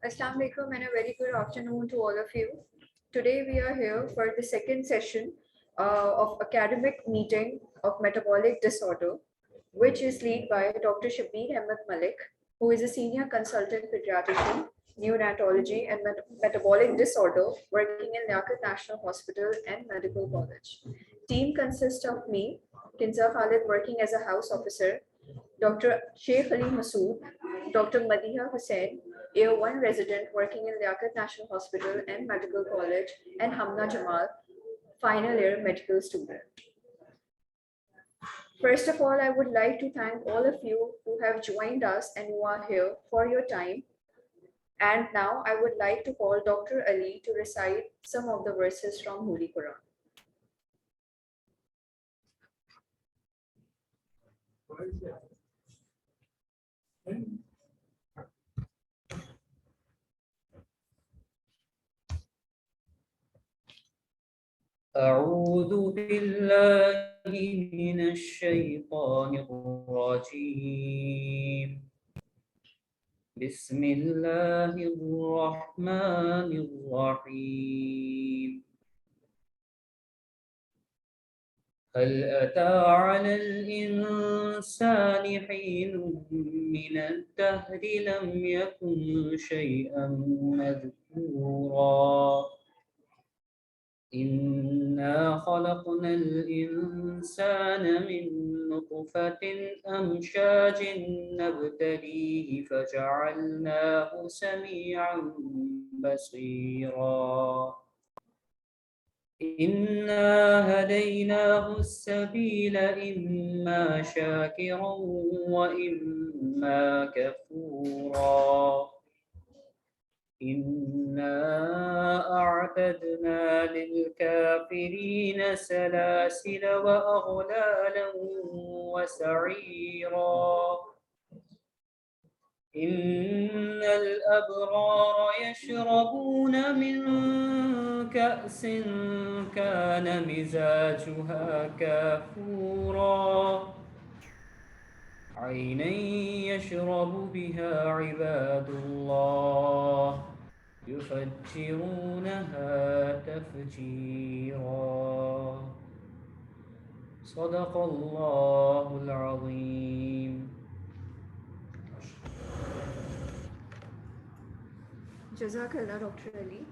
Assalamu alaikum and a very good afternoon to all of you. Today we are here for the second session of academic meeting of metabolic disorder, which is led by Dr. Shabbir Ahmed Malik, who is a senior consultant pediatrician, neonatology and metabolic disorder working in Liaquat National Hospital and Medical College. Team consists of me, Kinza Khalid working as a house officer, Dr. Sheikh Ali Masood, Dr. Madiha Hussain, AO1 resident working in Liaquat National Hospital and Medical College, and Hamna Jamal, final year medical student. First of all, I would like to thank all of you who have joined us and who are here for your time. And now I would like to call Dr. Ali to recite some of the verses from Holy Quran. أعوذ بالله من الشيطان الرجيم بسم الله الرحمن الرحيم هل أتى على الإنسان حين من الدهر لم يكن شيئا مذكورا إنا خلقنا الإنسان من نطفة أمشاج نبتليه فجعلناه سميعا بصيرا إنا هديناه السبيل إما شاكرا وإما كفورا إنا أعتدنا للكافرين سلاسل وأغلالا وسعيرا إن الأبرار يشربون من كأس كان مزاجها كافورا عينا يشرب بها عباد الله يفجرونها تفجيرا صدق الله العظيم. Jazakallah, Dr. Ali.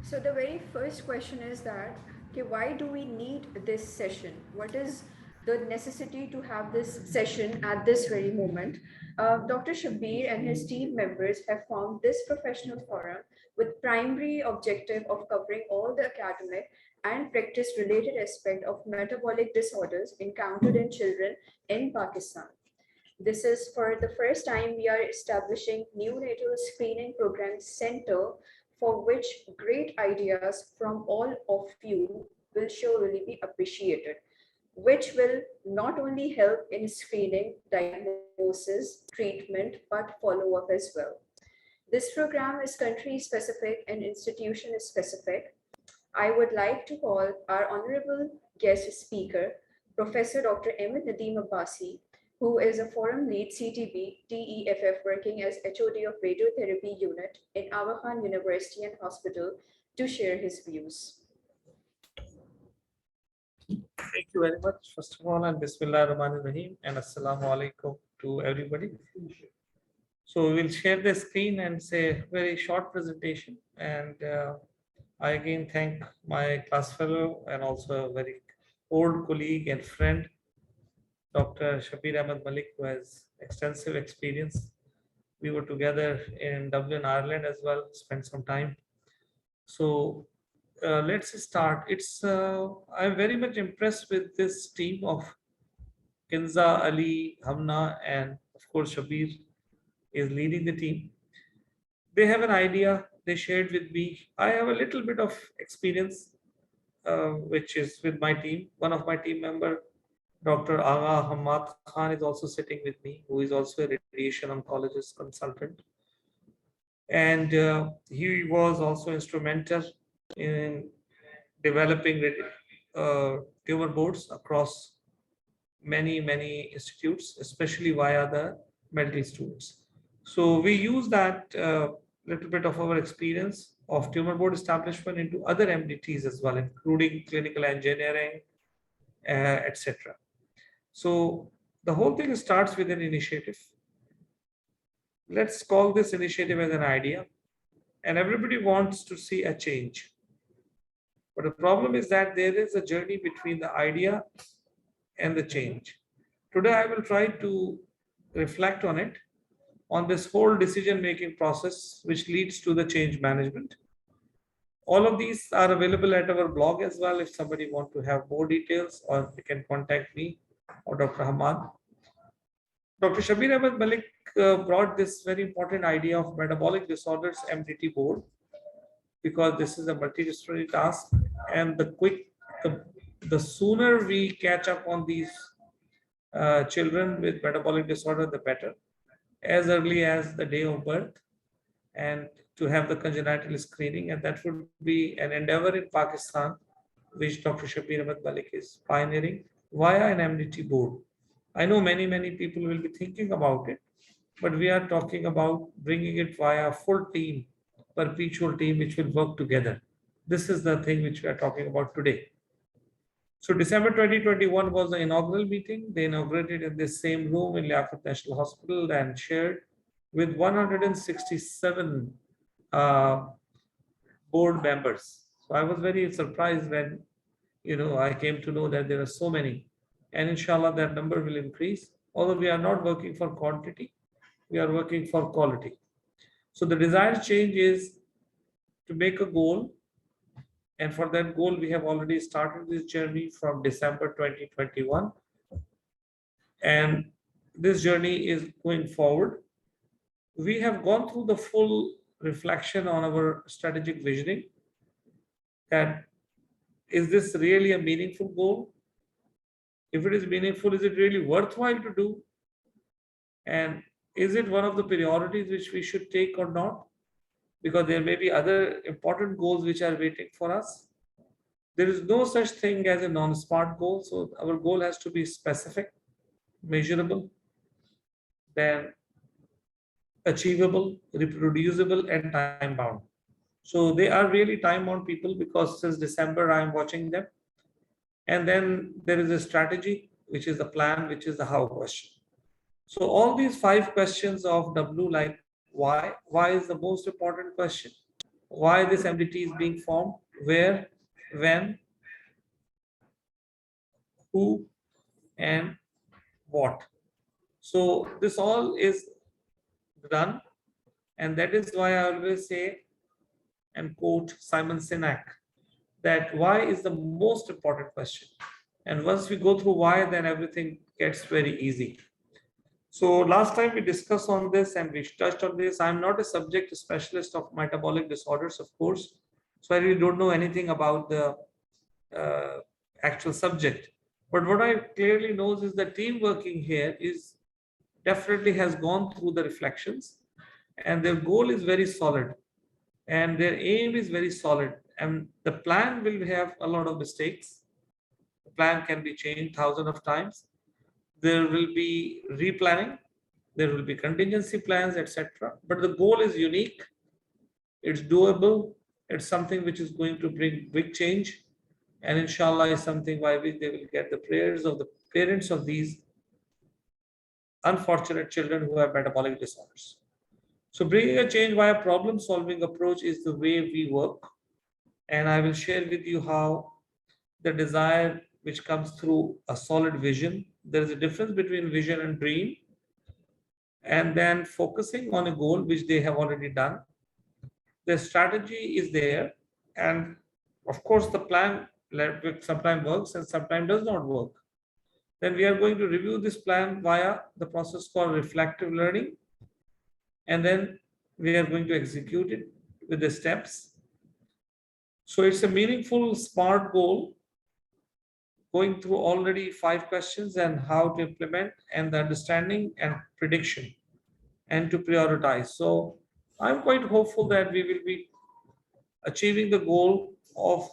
So the very first question is that, okay, why do we need this session? What is the necessity to have this session at this very moment? Dr. Shabbir and his team members have formed this professional forum with primary objective of covering all the academic and practice related aspect of metabolic disorders encountered in children in Pakistan. This is for the first time we are establishing neonatal screening program center for which great ideas from all of you will surely be appreciated, which will not only help in screening, diagnosis, treatment, but follow up as well. This program is country specific and institution specific. I would like to call our honorable guest speaker, Professor Dr. Nadeem Abbasi, who is a forum lead CTB TEFF working as HOD of Radiotherapy Unit in Aga Khan University and Hospital, to share his views. Thank you very much, first of all, and Bismillah Rahman Rahim, and Assalamu alaikum to everybody. So we will share the screen and say a very short presentation. And I again thank my class fellow and also a very old colleague and friend, Dr. Shabbir Ahmed Malik, who has extensive experience. We were together in Dublin, Ireland as well, spent some time. So let's start. I'm very much impressed with this team of Kinza, Ali, Hamna, and of course Shabbir is leading the team. They have an idea they shared with me. I have a little bit of experience, which is with my team. One of my team member, Dr. Agha Hamad Khan, is also sitting with me, who is also a radiation oncologist consultant. And he was also instrumental in developing tumor boards across many institutes, especially via the medical students. So we use that little bit of our experience of tumor board establishment into other MDTs as well, including clinical engineering, etc. So the whole thing starts with an initiative. Let's call this initiative as an idea, and everybody wants to see a change. But the problem is that there is a journey between the idea and the change. Today, I will try to reflect on it, on this whole decision making process, which leads to the change management. All of these are available at our blog as well. If somebody want to have more details, or they can contact me or Dr. Hamad. Dr. Shabbir Ahmed Malik brought this very important idea of metabolic disorders MDT board, because this is a multidisciplinary task, and the sooner we catch up on these children with metabolic disorder, the better, as early as the day of birth, and to have the congenital screening. And that would be an endeavor in Pakistan, which Dr. Shabbir Ahmed Malik is pioneering via an MDT board. I know many people will be thinking about it, but we are talking about bringing it via a full team, perpetual team, which will work together. This is the thing which we are talking about today. So December 2021 was the inaugural meeting. They inaugurated in this same room in Liaquat National Hospital and shared with 167 board members. So I was very surprised when I came to know that there are so many, and inshallah that number will increase. Although we are not working for quantity, we are working for quality. So the desired change is to make a goal, and for that goal we have already started this journey from December 2021, and this journey is going forward. We have gone through the full reflection on our strategic visioning, that is this really a meaningful goal? If it is meaningful, is it really worthwhile to do? And is it one of the priorities which we should take or not? Because there may be other important goals which are waiting for us. There is no such thing as a non-SMART goal. So our goal has to be specific, measurable, then achievable, reproducible, and time bound. So they are really time bound people, because since December I am watching them. And then there is a strategy, which is the plan, which is the how question. So all these 5 questions of W, like why is the most important question? Why this MDT is being formed? Where, when, who, and what? So this all is done, and that is why I always say and quote Simon Sinek, that why is the most important question. And once we go through why, then everything gets very easy. So last time we discussed on this and we touched on this. I'm not a subject specialist of metabolic disorders, of course. So I really don't know anything about the actual subject. But what I clearly knows is the team working here is definitely has gone through the reflections, and their goal is very solid, and their aim is very solid. And the plan will have a lot of mistakes. The plan can be changed thousands of times. There will be replanning, there will be contingency plans, etc. But the goal is unique, it's doable, it's something which is going to bring big change, and inshallah is something by which they will get the prayers of the parents of these unfortunate children who have metabolic disorders. So bringing a change via problem solving approach is the way we work, and I will share with you how the desire which comes through a solid vision. There is a difference between vision and dream, and then focusing on a goal which they have already done. The strategy is there, and of course the plan sometimes works and sometimes does not work. Then we are going to review this plan via the process called reflective learning, and then we are going to execute it with the steps. So it's a meaningful SMART goal, going through already 5 questions and how to implement, and the understanding and prediction, and to prioritize. So I'm quite hopeful that we will be achieving the goal of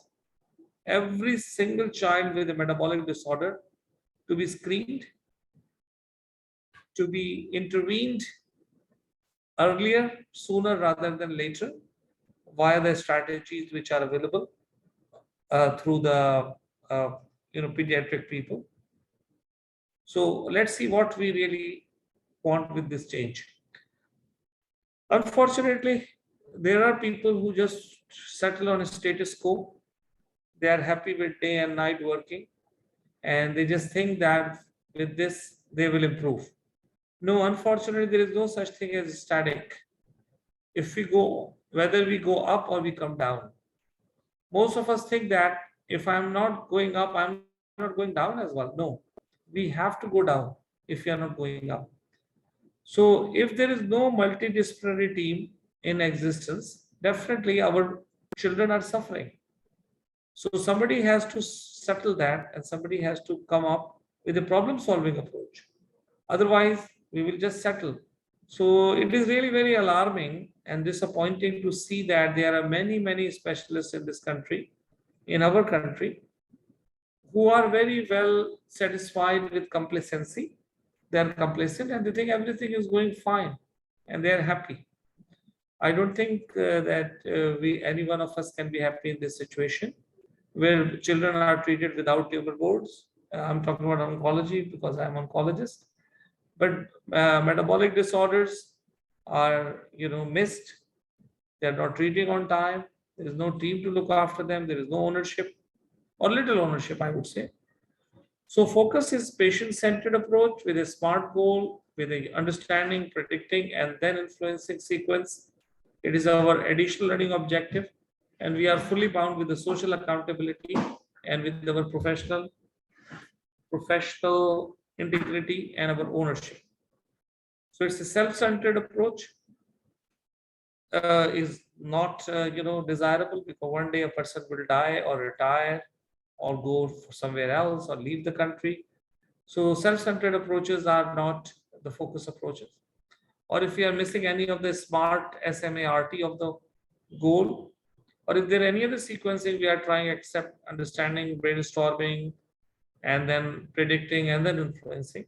every single child with a metabolic disorder to be screened, to be intervened, earlier, sooner rather than later, via the strategies which are available through the pediatric people. So let's see what we really want with this change. Unfortunately, there are people who just settle on a status quo. They are happy with day and night working, and they just think that with this they will improve. No, unfortunately, there is no such thing as static. If we go, whether we go up or we come down, most of us think that if I'm not going up, I'm not going down as well. No, we have to go down if we are not going up. So if there is no multidisciplinary team in existence, definitely our children are suffering. So somebody has to settle that and somebody has to come up with a problem solving approach. Otherwise, we will just settle. So it is really very alarming and disappointing to see that there are many, many specialists in this country, in our country, who are very well satisfied with complacency. They are complacent and they think everything is going fine and they are happy. I don't think that any one of us can be happy in this situation where children are treated without tumor boards. I'm talking about oncology because I'm oncologist. But metabolic disorders are, missed. They're not treating on time. There is no team to look after them. There is no ownership or little ownership, I would say. So focus is patient-centered approach with a smart goal, with a understanding, predicting, and then influencing sequence. It is our additional learning objective, and we are fully bound with the social accountability and with our professional integrity and our ownership. So it's a self-centered approach is not desirable because one day a person will die or retire or go somewhere else or leave the country. So self-centered approaches are not the focus approaches. Or if we are missing any of the smart SMART of the goal, or if there are any other sequencing we are trying except understanding, brainstorming, and then predicting and then influencing.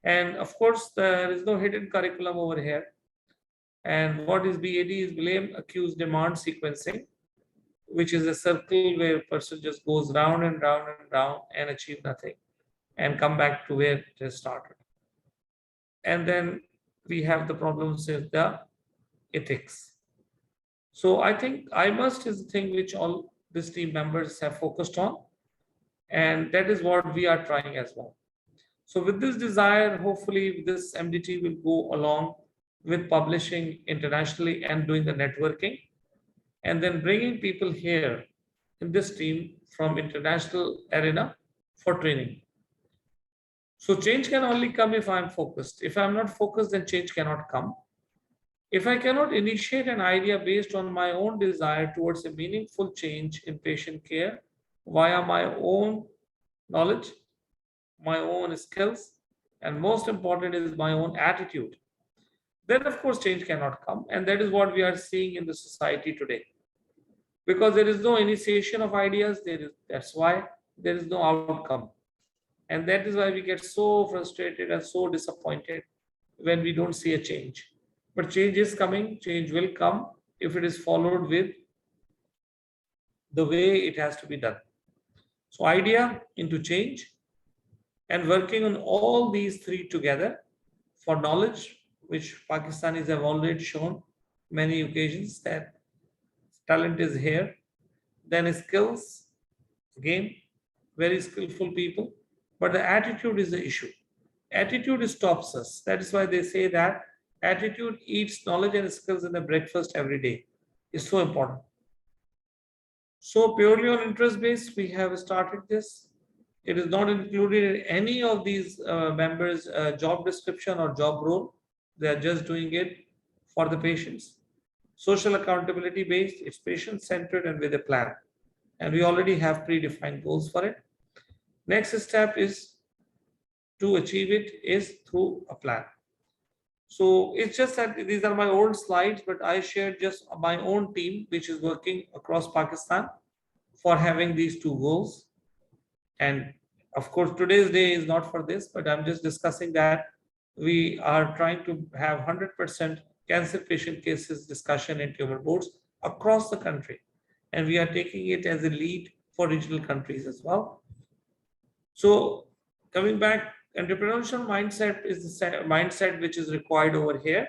And of course, there is no hidden curriculum over here. And what is BAD is blame, accuse, demand sequencing, which is a circle where a person just goes round and round and round and achieve nothing and come back to where it has started. And then we have the problems with the ethics. So I think I must is the thing which all these team members have focused on. And that is what we are trying as well. So with this desire, hopefully this MDT will go along with publishing internationally and doing the networking and then bringing people here in this team from international arena for training. So change can only come if I'm focused. If I'm not focused, then change cannot come. If I cannot initiate an idea based on my own desire towards a meaningful change in patient care via my own knowledge, my own skills, and most important is my own attitude, then of course change cannot come. And that is what we are seeing in the society today. Because there is no initiation of ideas, that's why there is no outcome. And that is why we get so frustrated and so disappointed when we don't see a change. But change is coming, change will come if it is followed with the way it has to be done. So idea into change and working on all these three together for knowledge, which Pakistanis have already shown many occasions that talent is here. Then skills, again, very skillful people, but the attitude is the issue. Attitude stops us. That is why they say that attitude eats knowledge and skills in the breakfast every day. It's so important. So purely on interest base, we have started this. It is not included in any of these members' job description or job role. They are just doing it for the patients. Social accountability based, it's patient centered and with a plan. And we already have predefined goals for it. Next step is to achieve it is through a plan. So it's just that these are my old slides, but I shared just my own team, which is working across Pakistan for having these two goals. And of course, today's day is not for this, but I'm just discussing that we are trying to have 100% cancer patient cases discussion in tumor boards across the country. And we are taking it as a lead for regional countries as well. So coming back, entrepreneurial mindset is the mindset which is required over here.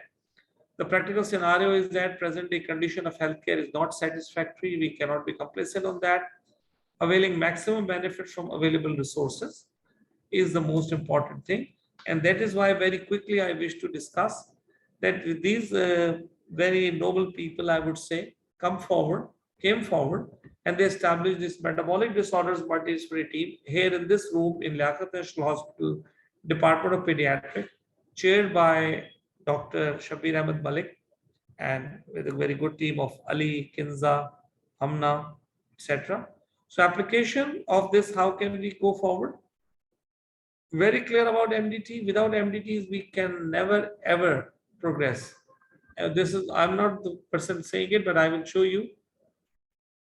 The practical scenario is that present day condition of healthcare is not satisfactory. We cannot be complacent on that. Availing maximum benefit from available resources is the most important thing. And that is why very quickly I wish to discuss that with these very noble people, I would say, came forward, and they established this metabolic disorders multidisciplinary team here in this room in Liaquat National Hospital, Department of Pediatrics, chaired by Dr. Shabbir Ahmed Malik, and with a very good team of Ali, Kinza, Hamna, etc. So application of this, how can we go forward? Very clear about MDT. Without MDTs, we can never ever progress. This is, I'm not the person saying it, but I will show you.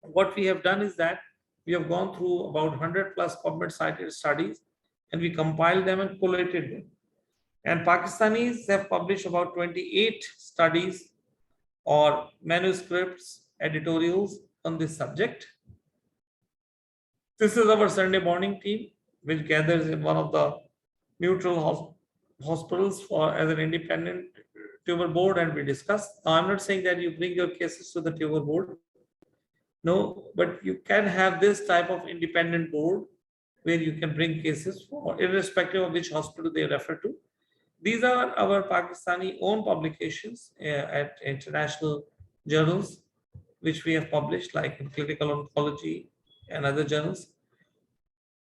What we have done is that we have gone through about 100 plus PubMed cited studies, and we compiled them and collated them. And Pakistanis have published about 28 studies or manuscripts, editorials on this subject. This is our Sunday morning team, which gathers in one of the neutral hospitals for as an independent tumor board, and we discuss. Now, I'm not saying that you bring your cases to the tumor board. No, but you can have this type of independent board where you can bring cases for, irrespective of which hospital they refer to. These are our Pakistani own publications at international journals, which we have published, like in clinical oncology and other journals.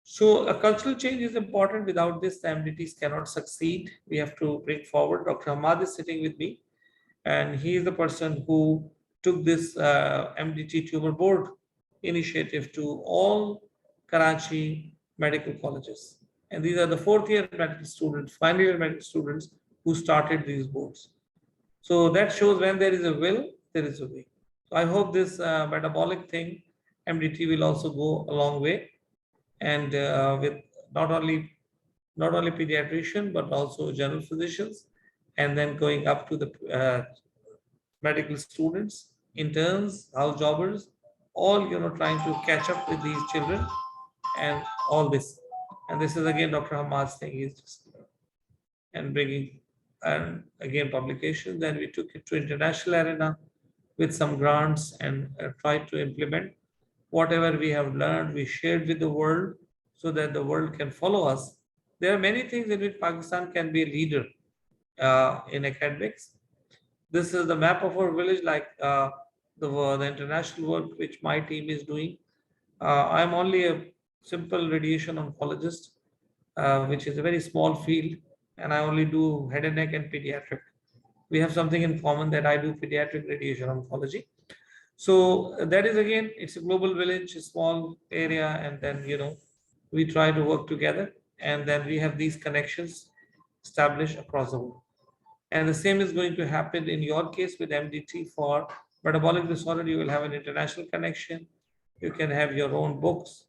So a cultural change is important. Without this, the MDTs cannot succeed. We have to bring forward. Dr. Ahmad is sitting with me, and he is the person who took this MDT tumor board initiative to all Karachi medical colleges. And these are the fourth year medical students, final year medical students who started these boards. So that shows when there is a will, there is a way. So I hope this metabolic thing, MDT, will also go a long way, and with not only pediatrician but also general physicians, and then going up to the medical students, interns, house jobbers, all trying to catch up with these children and all this. And this is again Dr. Hamad's thing. He's just and bringing and again publications. Then we took it to international arena with some grants and tried to implement whatever we have learned. We shared with the world so that the world can follow us. There are many things in which Pakistan can be a leader in academics. This is the map of our village, like the international work which my team is doing. I'm only a simple radiation oncologist, which is a very small field, and I only do head and neck and pediatric. We have something in common, that I do pediatric radiation oncology. So that is, again, it's a global village, a small area, and then we try to work together, and then we have these connections established across the world. And the same is going to happen in your case with MDT. For metabolic disorder, you will have an international connection. You can have your own books.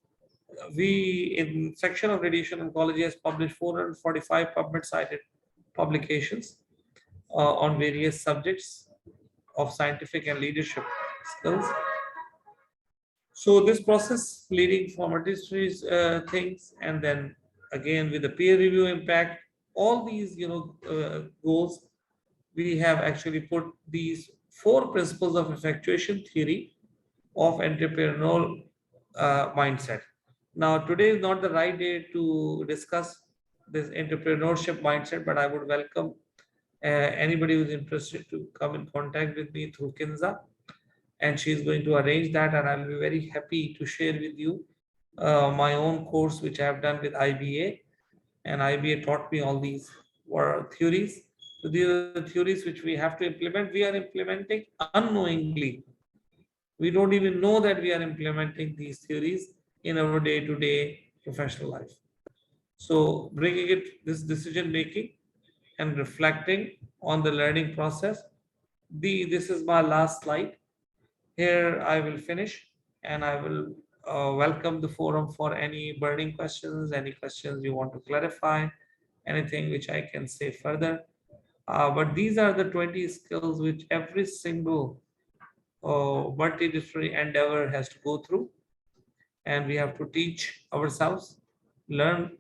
We, in section of radiation oncology, has published 445 PubMed cited publications on various subjects of scientific and leadership skills. So this process leading from multidisciplinary things, and then again with the peer review impact, all these goals, we have actually put these 4 principles of effectuation theory of entrepreneurial mindset. Now, today is not the right day to discuss this entrepreneurship mindset, but I would welcome anybody who is interested to come in contact with me through Kinza, and she is going to arrange that, and I'll be very happy to share with you my own course which I have done with IBA, and IBA taught me all these theories. So these are the theories which we have to implement. We are implementing unknowingly. We don't even know that we are implementing these theories in our day-to-day professional life. So bringing it, this decision making and reflecting on the learning process. This is my last slide. Here I will finish, and I will welcome the forum for any burning questions, any questions you want to clarify, anything which I can say further. But these are the 20 skills which every single multidisciplinary endeavor has to go through, and we have to teach ourselves, learn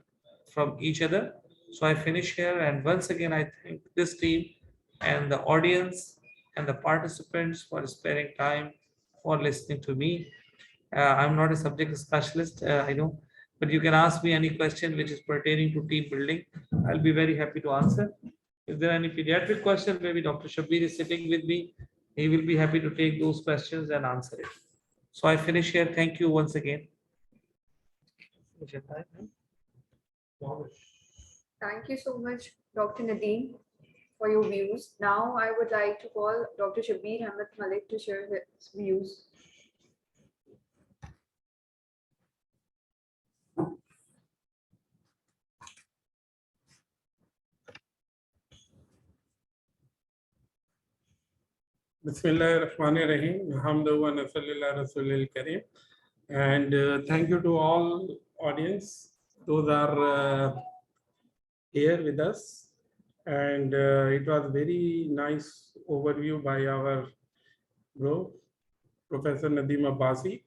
from each other. So I finish here, and once again, I thank this team and the audience and the participants for sparing time for listening to me. I'm not a subject specialist, I know, but you can ask me any question which is pertaining to team building. I'll be very happy to answer. If there are any pediatric questions, maybe Dr. Shabbir is sitting with me. He will be happy to take those questions and answer it. So I finish here. Thank you once again. Thank you so much, Dr. Nadeem, for your views. Now I would like to call Dr. Shabbir Ahmed Malik to share his views. Bismillahirrahmanirrahim. Alhamdulillah wa nasalli Rasulil Kareem. And thank you to all audience. Those are here with us. And it was very nice overview by our bro, Professor Nadeem Abbasi.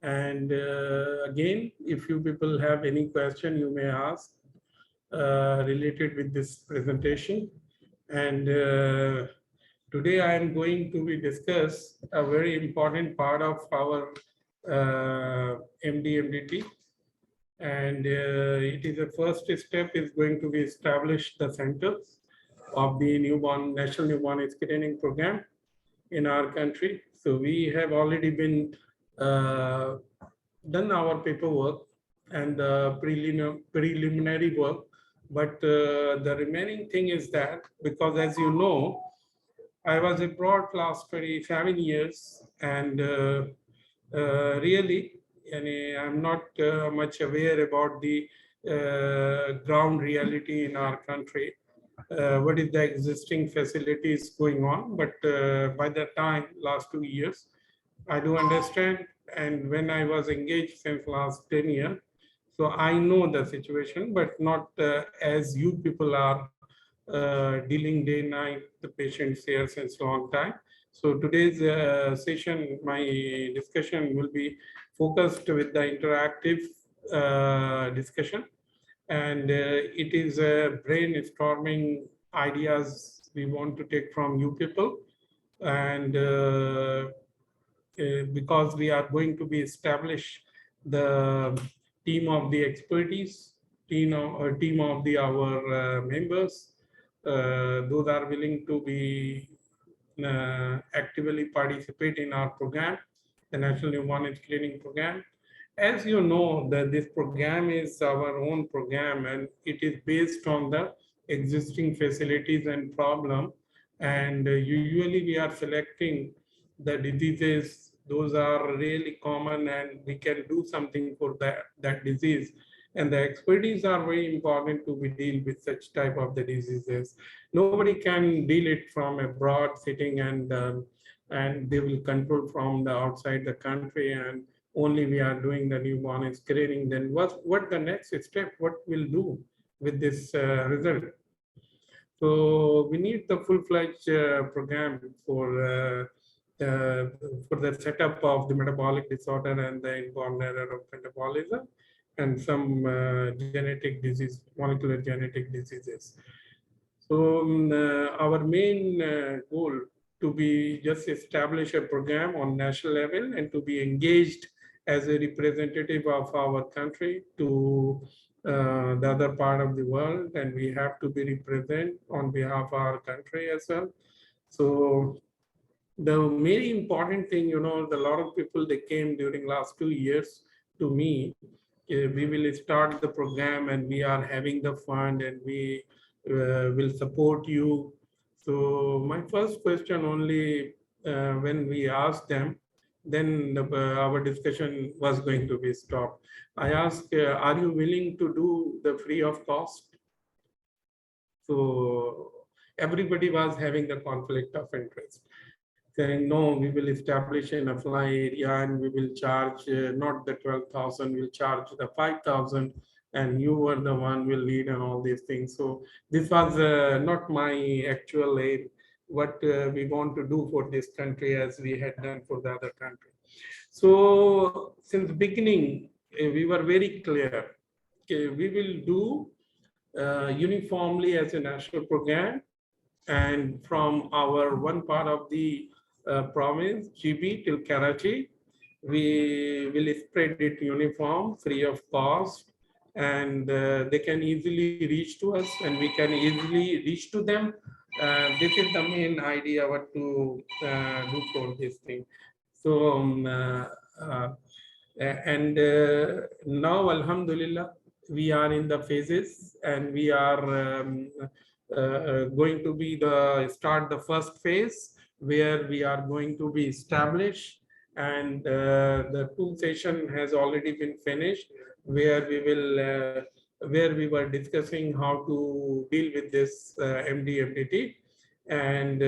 And again, if you people have any question, you may ask related with this presentation. And today I am going to be discuss a very important part of our MD-MDT, and it is the first step is going to be establish the centers of the National Newborn Screening Program in our country. So we have already been done our paperwork and preliminary work, but the remaining thing is that, because as you know, I was abroad last 27 years, and really, I'm not much aware about the ground reality in our country. What is the existing facilities going on? But by that time, last 2 years, I do understand. And when I was engaged since last 10 years, so I know the situation, but not as you people are dealing day night the patients here since long time. So today's session, my discussion will be focused with the interactive discussion, and it is brainstorming ideas we want to take from you people, and because we are going to be establish the team of the expertise, team of the our members. Those are willing to be actively participate in our program, the National Newborn Screening Program. As you know, that this program is our own program, and it is based on the existing facilities and problem. And usually we are selecting the diseases, those are really common, and we can do something for that disease. And the expertise are very important to be deal with such type of the diseases. Nobody can deal it from abroad sitting, and they will control from the outside the country, and only we are doing the newborn screening. Then what the next step? What we'll do with this result? So we need the full-fledged program for the setup of the metabolic disorder and the inborn error of metabolism, and some genetic disease, molecular genetic diseases. So our main goal to be just establish a program on national level and to be engaged as a representative of our country to the other part of the world, and we have to be represent on behalf of our country as well. So the very important thing, a lot of people, they came during last 2 years to me. We will start the program and we are having the fund, and we will support you. So my first question only, when we asked them, then our discussion was going to be stopped. I asked, are you willing to do the free of cost? So everybody was having the conflict of interest, saying, no, we will establish in a fly area and we will charge not the 12,000, we'll charge the 5,000, and you were the one will lead and all these things. So this was not my actual aim, what we want to do for this country as we had done for the other country. So since beginning, we were very clear, okay, we will do uniformly as a national program, and from our one part of the province, GB till Karachi, we will spread it uniform, free of cost, and they can easily reach to us, and we can easily reach to them. This is the main idea what to do for this thing. So, uh, and now, Alhamdulillah, we are in the phases, and we are going to be start the first phase where we are going to be established, and the two session has already been finished, where we were discussing how to deal with this MD-MDT, and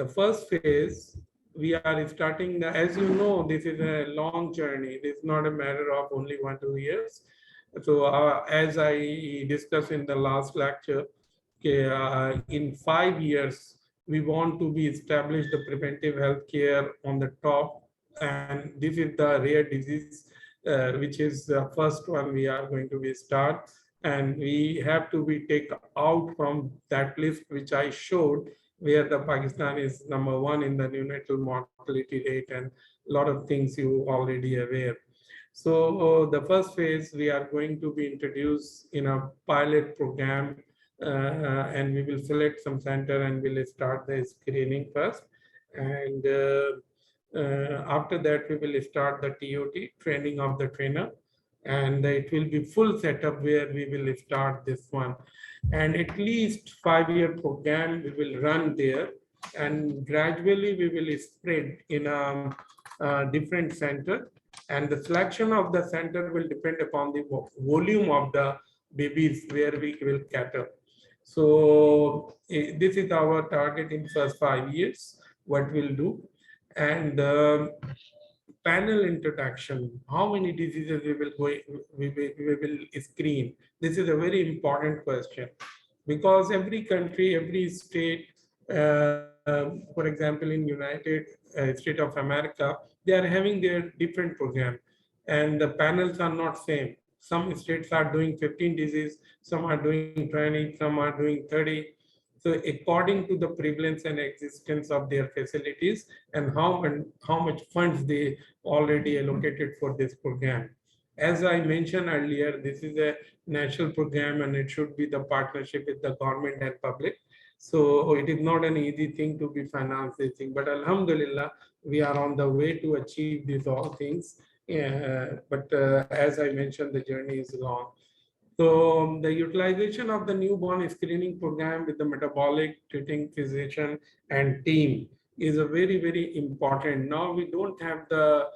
the first phase we are starting as you know, this is a long journey. This is not a matter of only 1-2 years. So as I discussed in the last lecture, okay, in 5 years, we want to be established the preventive health care on the top. And this is the rare disease, which is the first one we are going to be start. And we have to be take out from that list, which I showed, where the Pakistan is #1 in the neonatal mortality rate, and a lot of things you already aware. So the first phase, we are going to be introduced in a pilot program, and we will select some center and we'll start the screening first. And after that, we will start the TOT, training of the trainer. And it will be full setup where we will start this one. And at least 5-year program we will run there. And gradually we will spread in a different center. And the selection of the center will depend upon the volume of the babies where we will cater. So this is our target in first 5 years, what we'll do. And panel introduction, how many diseases we will screen? This is a very important question, because every country, every state, for example, in United States of America, they are having their different program, and the panels are not same. Some states are doing 15 diseases, some are doing 20, some are doing 30. So according to the prevalence and existence of their facilities, and how much funds they already allocated for this program. As I mentioned earlier, this is a national program, and it should be the partnership with the government and public. So it is not an easy thing to be financing, but Alhamdulillah, we are on the way to achieve these all things. But as I mentioned, the journey is long. So the utilization of the newborn screening program with the metabolic treating physician and team is a very, very important. Now we don't have the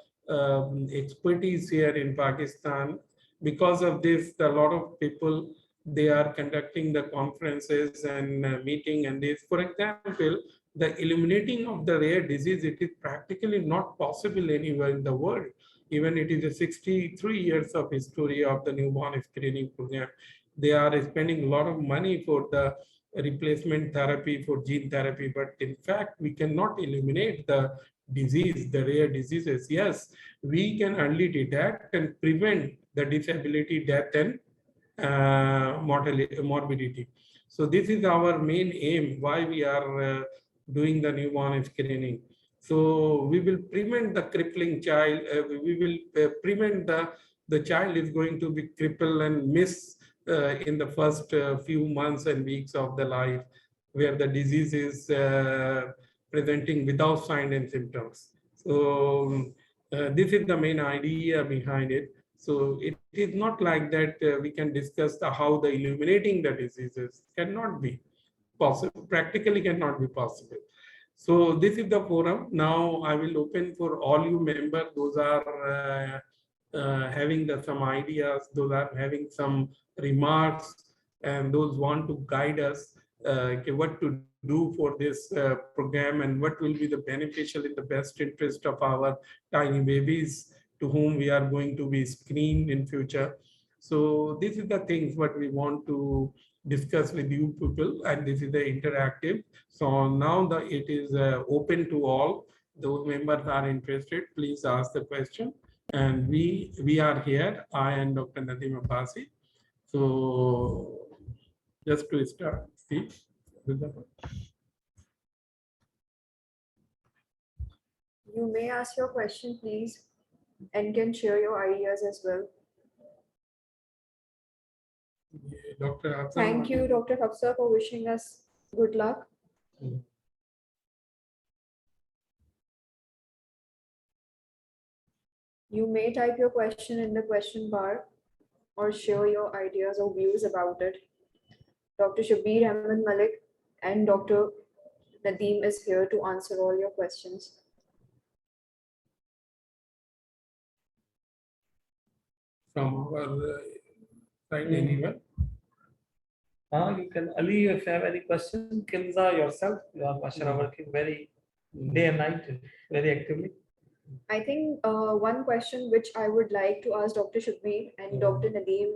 expertise here in Pakistan. Because of this, a lot of people, they are conducting the conferences and meeting and this. For example, the eliminating of the rare disease, it is practically not possible anywhere in the world. Even it is a 63 years of history of the newborn screening program. They are spending a lot of money for the replacement therapy, for gene therapy, but in fact, we cannot eliminate the disease, the rare diseases. Yes, we can only detect and prevent the disability, death, and morbidity. So this is our main aim, why we are doing the newborn screening. So we will prevent the crippling child. We will prevent the child is going to be crippled and miss in the first few months and weeks of the life, where the disease is presenting without signs and symptoms. So this is the main idea behind it. So it is not like that we can discuss how the eliminating the diseases cannot be possible, practically cannot be possible. So this is the forum. Now I will open for all you members. Those are having some ideas, those are having some remarks, and those want to guide us what to do for this program, and what will be the beneficial in the best interest of our tiny babies to whom we are going to be screened in future. So this is the things what we want to discuss with you people, and this is the interactive. So now it is open to all. Those members are interested, please ask the question. And we are here, I and Dr. Nadeem Abbasi. So just to start, see. You may ask your question, please, and can share your ideas as well. Dr. Hassan, Thank you, Dr. Hafsa, for wishing us good luck. You may type your question in the question bar or share your ideas or views about it. Dr. Shabbir Ahmed Malik and Dr. Nadeem is here to answer all your questions. from our side, anyone? You can, Ali, if you have any question, Kinza yourself, you are mashallah working very day and night, very actively. I think one question which I would like to ask Dr. Shabbir and Dr. Nadeem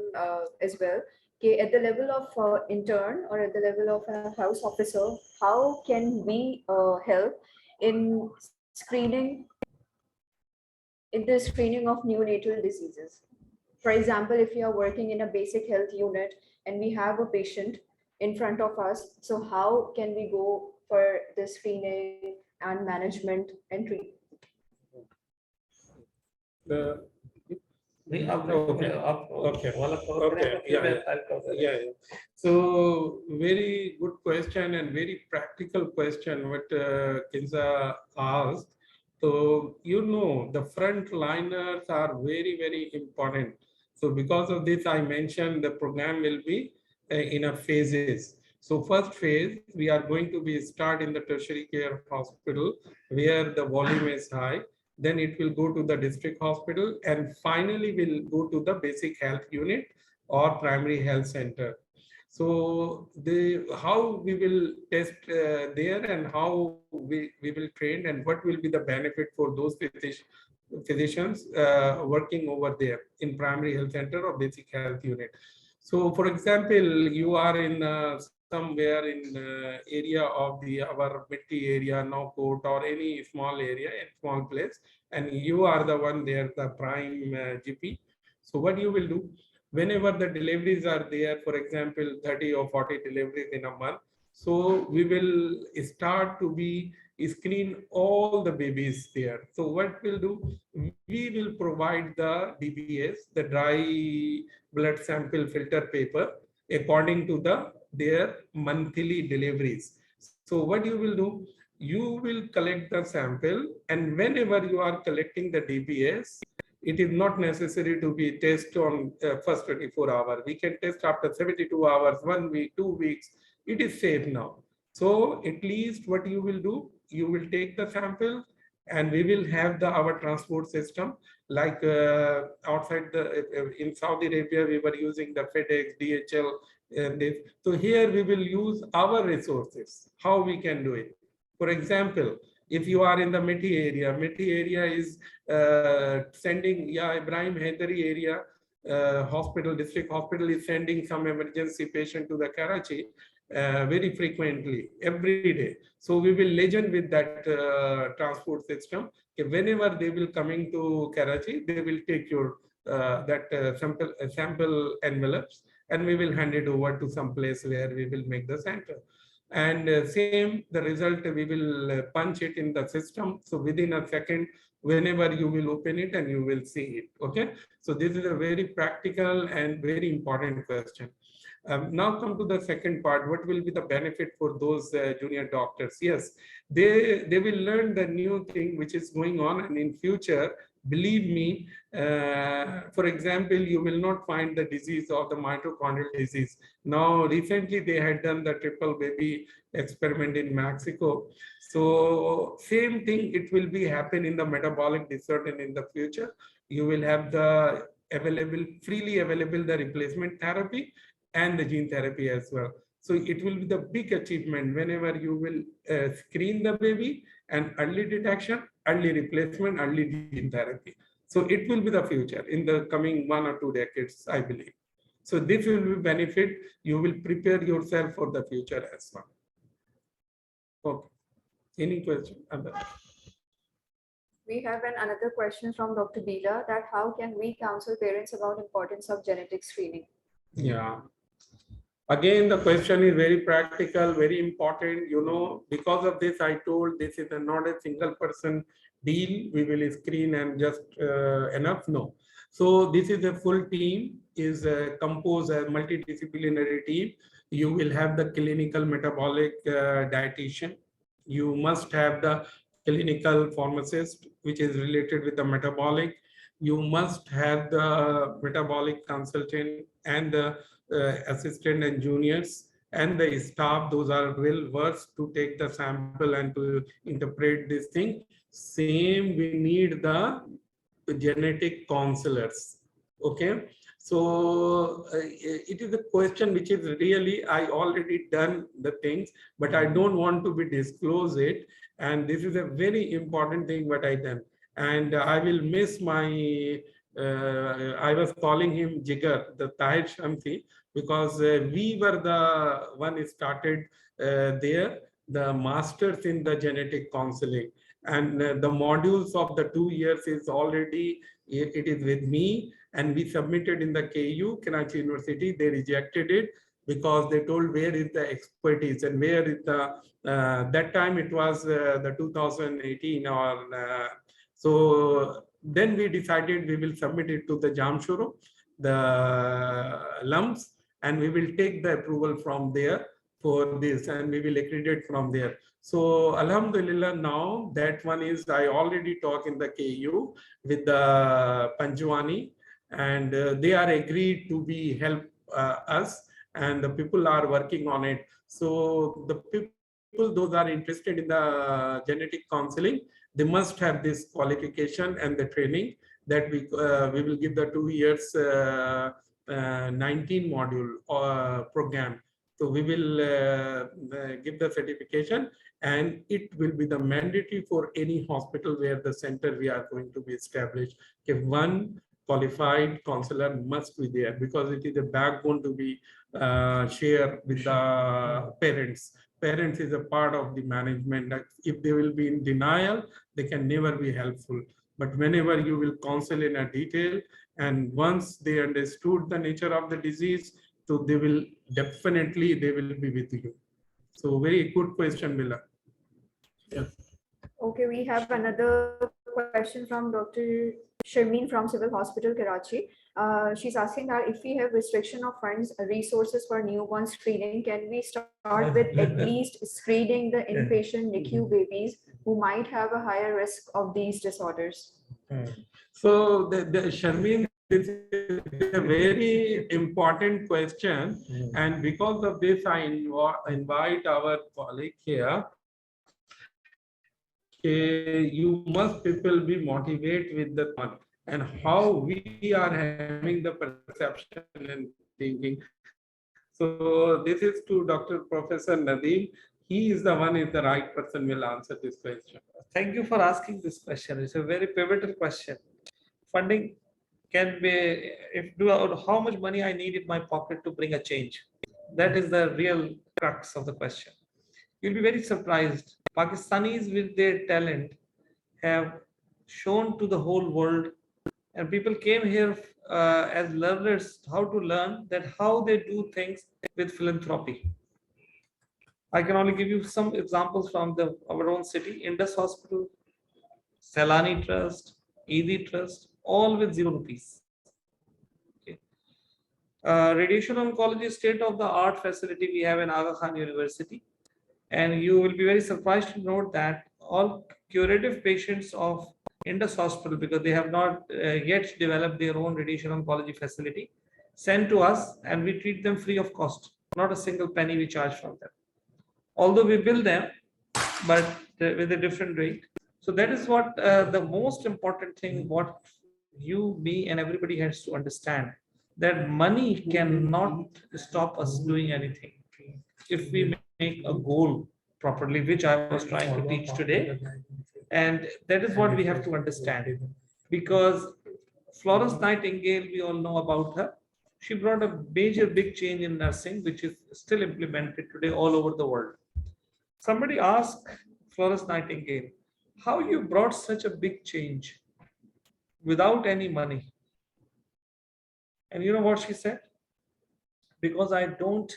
as well, okay, at the level of intern or at the level of a house officer, how can we help in screening, in the screening of neonatal diseases? For example, if you are working in a basic health unit and we have a patient in front of us, so how can we go for the screening and management and treatment? So very good question and very practical question what Kinza asked. So the frontliners are very important. So because of this, I mentioned the program will be in a phases. So first phase, we are going to be start in the tertiary care hospital where the volume is high. Then it will go to the district hospital, and finally will go to the basic health unit or primary health center. So how we will test there and how we will train and what will be the benefit for those physicians working over there in primary health center or basic health unit. So for example, you are in somewhere in area of our Mitti area, Naukot, or any small area, in small place, and you are the one there, the prime GP. So what you will do, whenever the deliveries are there, for example, 30 or 40 deliveries in a month, so we will start to be screen all the babies there. So what we'll do, we will provide the DBS, the dry blood sample filter paper, according to their monthly deliveries. So what you will do, you will collect the sample, and whenever you are collecting the DBS, it is not necessary to be test on first 24 hours. We can test after 72 hours, 1 week, 2 weeks. It is safe now. So at least what you will do, you will take the sample, and we will have our transport system, like outside in Saudi Arabia, we were using the FedEx, DHL, and this. So here we will use our resources. How we can do it? For example, if you are in the Mitti area is sending, Ibrahim Haidari area hospital, district hospital is sending some emergency patient to the Karachi very frequently, every day. So we will legend with that transport system. Whenever they will coming to Karachi, they will take your sample envelopes, and we will hand it over to some place where we will make the center. And same, the result, we will punch it in the system. So within a second, whenever you will open it and you will see it. Okay. So this is a very practical and very important question. Now come to the second part. What will be the benefit for those junior doctors? Yes, they will learn the new thing which is going on, and in future, believe me, for example, you will not find the disease of the mitochondrial disease. Now, recently they had done the triple baby experiment in Mexico. So same thing, it will be happen in the metabolic disorder, and in the future, you will have the freely available the replacement therapy and the gene therapy as well. So it will be the big achievement whenever you will screen the baby, and early detection, early replacement, early gene therapy. So it will be the future in the coming 1 or 2 decades, I believe. So this will be benefit. You will prepare yourself for the future as well. Okay. Any question? We have another question from Dr. Bila, that how can we counsel parents about importance of genetic screening? Yeah. Again, the question is very practical, very important. Because of this, I told this is not a single person deal. We will screen and just enough. No. So this is a full team, is composed a multidisciplinary team. You will have the clinical metabolic dietitian. You must have the clinical pharmacist, which is related with the metabolic. You must have the metabolic consultant and the assistant and juniors and the staff. Those are well versed to take the sample and to interpret this thing. Same, we need the genetic counselors. Okay. So it is a question which is really, I already done the things, but I don't want to be disclose it. And this is a very important thing what I done. And I will miss my, I was calling him Jigar, the Tahir Shamsi, because we were the one who started there, the masters in the genetic counseling. And the modules of the 2 years is already, it is with me, and we submitted in the KU, Karachi University. They rejected it because they told where is the expertise and where is the, that time it was the 2018 or, so then we decided we will submit it to the Jamshoro, the lumps, and we will take the approval from there for this, and we will accredit from there. So Alhamdulillah, now that one is, I already talk in the KU with the Panjwani, and they are agreed to be help us, and the people are working on it. So the people, those are interested in the genetic counseling, they must have this qualification and the training that we will give the 2 years 19 module program. So we will give the certification, and it will be the mandatory for any hospital where the center we are going to be established. If one qualified counselor must be there, because it is a backbone to be shared with the parents. Parents is a part of the management. If they will be in denial, they can never be helpful. But whenever you will counsel in a detail, and once they understood the nature of the disease, so they will definitely, they will be with you. So very good question, Mila. Yeah. Okay, we have another question from Dr. Sharmeen from Civil Hospital, Karachi. She's asking that if we have restriction of funds, resources for newborn screening, can we start with at least screening the inpatient NICU babies who might have a higher risk of these disorders? So the Sharmeen, this is a very important question, and because of this, I invite our colleague here. You must people be motivated with the thought and how we are having the perception and thinking. So this is to Dr. Professor Nadeem. He is the one, is the right person will answer this question. Thank you for asking this question. It's a very pivotal question. Funding can be, how much money I need in my pocket to bring a change. That is the real crux of the question. You'll be very surprised. Pakistanis with their talent have shown to the whole world, and people came here as learners, how to learn that how they do things with philanthropy. I can only give you some examples from our own city. Indus Hospital, Salani Trust, Easy Trust, all with 0 rupees. Okay. Radiation oncology, state-of-the-art facility we have in Aga Khan University. And you will be very surprised to note that all curative patients of Indus Hospital, because they have not yet developed their own radiation oncology facility, send to us, and we treat them free of cost. Not a single penny we charge from them. Although we bill them, but with a different rate. So that is what the most important thing, what you, me, and everybody has to understand, that money cannot stop us doing anything. If we make a goal properly, which I was trying to teach today, and that is what we have to understand. Because Florence Nightingale, we all know about her. She brought a major big change in nursing, which is still implemented today all over the world. Somebody asked Florence Nightingale, how you brought such a big change without any money? And you know what she said? Because I don't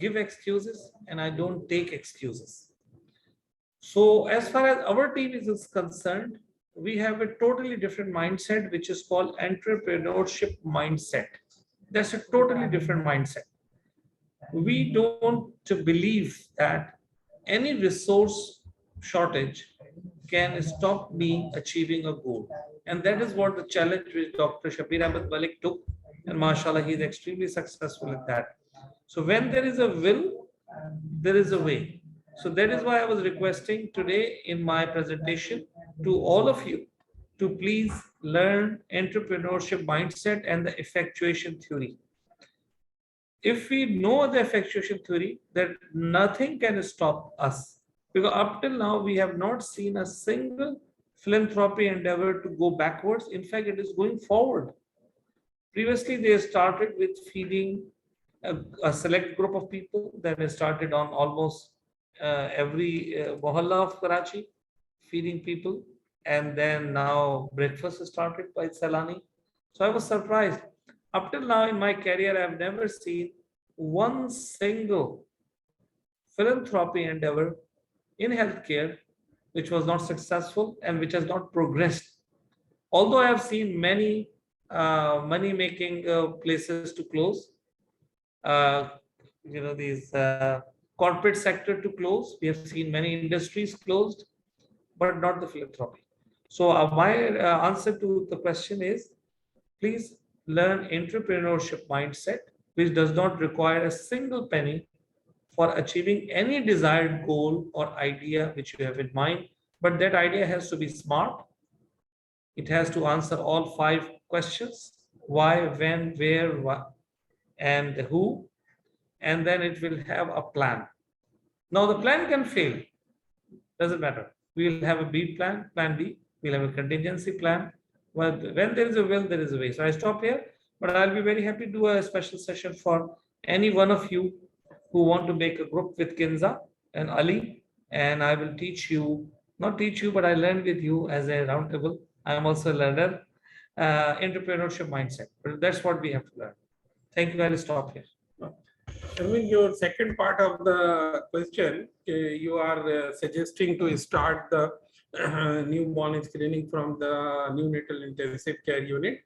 give excuses and I don't take excuses. So as far as our team is concerned, we have a totally different mindset, which is called entrepreneurship mindset. That's a totally different mindset. We don't believe that any resource shortage can stop me achieving a goal. And that is what the challenge which Dr. Shabbir Ahmed Malik took. And mashallah, he is extremely successful in that. So when there is a will, there is a way. So that is why I was requesting today in my presentation to all of you to please learn entrepreneurship mindset and the effectuation theory. If we know the effectuation theory, that nothing can stop us. Because up till now, we have not seen a single philanthropy endeavor to go backwards. In fact, it is going forward. Previously, they started with feeding a select group of people. Then they started on almost every mohalla of Karachi, feeding people. And then now breakfast started by Salani. So I was surprised. Up till now in my career, I've never seen one single philanthropy endeavor in healthcare which was not successful and which has not progressed. Although I have seen many money-making places to close, uh, these corporate sector to close. We have seen many industries closed, but not the philanthropy. So my answer to the question is, please learn entrepreneurship mindset, which does not require a single penny for achieving any desired goal or idea which you have in mind. But that idea has to be smart. It has to answer all 5 questions: why, when, where, what, and who. And then it will have a plan. Now the plan can fail. Doesn't matter. We'll have a B plan, plan B. We'll have a contingency plan. Well, when there is a will, there is a way. So I stop here, but I'll be very happy to do a special session for any one of you who want to make a group with Kinza and Ali, and I will teach you, not teach you, but I learn with you as a roundtable. I'm also a learner, entrepreneurship mindset. But that's what we have to learn. Thank you. I'll stop here. I mean, your second part of the question, you are suggesting to start the newborn screening from the neonatal intensive care unit.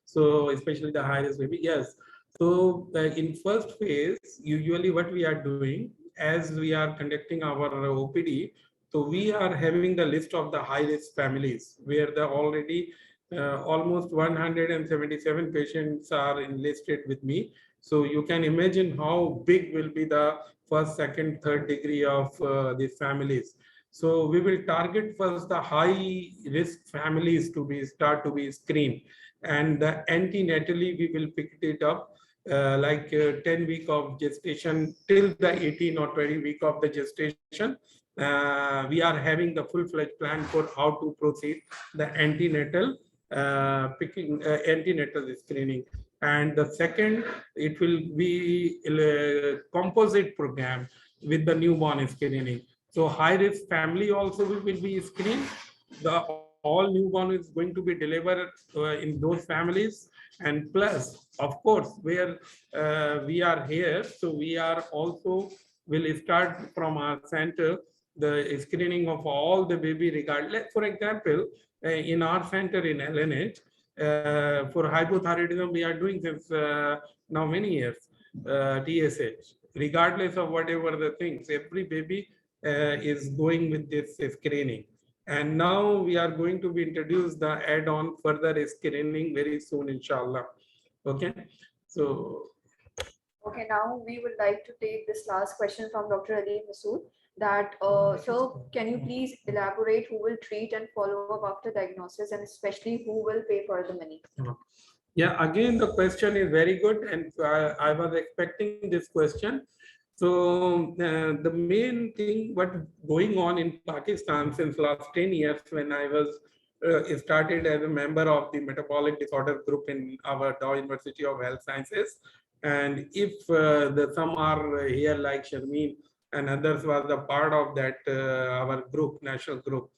So especially the high-risk baby, yes. So in first phase, usually what we are doing as we are conducting our OPD, so we are having the list of the high-risk families where the already almost 177 patients are enlisted with me. So you can imagine how big will be the first, second, third degree of these families. So we will target first the high risk families to be screened, and the antenatally we will pick it up like 10 week of gestation till the 18 or 20 week of the gestation. We are having the full-fledged plan for how to proceed the antenatal antenatal screening. And the second, it will be a composite program with the newborn screening. So high-risk family also will be screened. The all newborn is going to be delivered in those families. And plus, of course, where we are here, so we are also will start from our center the screening of all the baby regardless. For example, in our center in LNH, for hypothyroidism, we are doing since now many years, TSH, regardless of whatever the things, every baby is going with this screening. And now we are going to be introduce the add-on further screening very soon, inshallah. Okay, so. Okay, now we would like to take this last question from Dr. Ali Masood. That, so can you please elaborate who will treat and follow up after diagnosis, and especially who will pay for the money? Yeah, again, the question is very good, and I was expecting this question. So the main thing what going on in Pakistan since last 10 years when I was started as a member of the metabolic disorder group in our Dow University of Health Sciences. And if some are here like Sharmeen and others was a part of that our group, national group.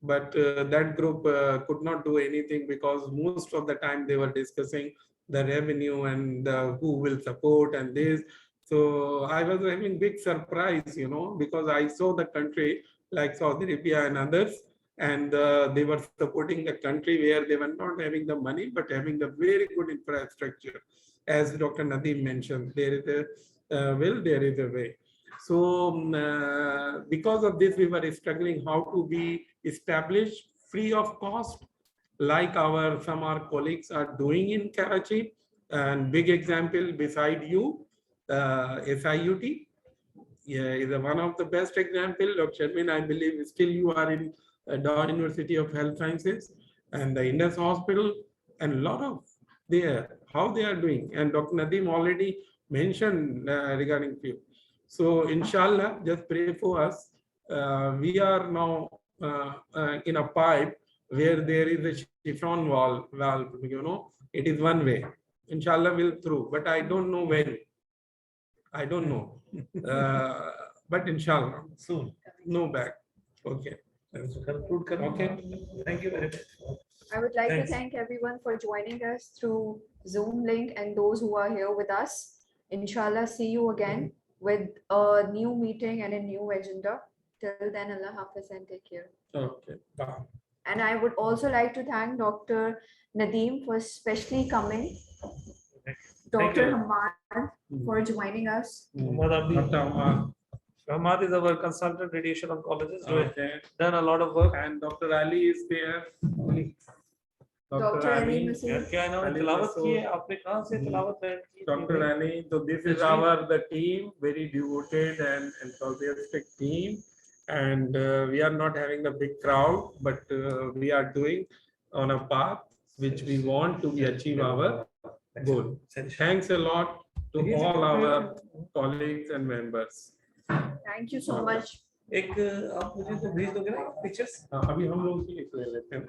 But that group could not do anything because most of the time they were discussing the revenue and who will support and this. So I was having big surprise, because I saw the country like Saudi Arabia and others, and they were supporting the country where they were not having the money, but having the very good infrastructure. As Dr. Nadeem mentioned, there is a will, there is a way. So because of this, we were struggling how to be established free of cost, like some our colleagues are doing in Karachi. And big example beside you, SIUT, yeah, is one of the best example. Dr. Sharmin, I believe still you are in Dow University of Health Sciences and the Indus Hospital, and a lot of how they are doing. And Dr. Nadeem already mentioned regarding few. So inshallah, just pray for us. We are now in a pipe where there is a chiffon valve, it is one way. Inshallah will through, but I don't know when. I don't know. But inshallah, soon. No back. Okay. Okay. Thank you very much. I would like Thanks. to thank everyone for joining us through Zoom link and those who are here with us. Inshallah, see you again with a new meeting and a new agenda. Till then, Allah Hafiz and take care. Okay. Bye. And I would also like to thank Dr. Nadeem for especially coming. Thank Dr. you. Hamad for joining us. Dr. Amar. Ahmad is our consultant radiation oncologist who has Okay. done a lot of work. And Dr. Ali is there. Dr. Ali यार Masih. क्या है ना Ali तिलावत की है Masood. आपने कहाँ से तिलावत learn की Dr. Ali, so this is the team, very devoted and enthusiastic team. And we are not having a big crowd, but we are doing on a path which we want to achieve our goal. Thanks a lot to all our colleagues and members. Thank you so much. एक आप मुझे तो भेज दोगे ना pictures अभी हम लोग ले लेते हैं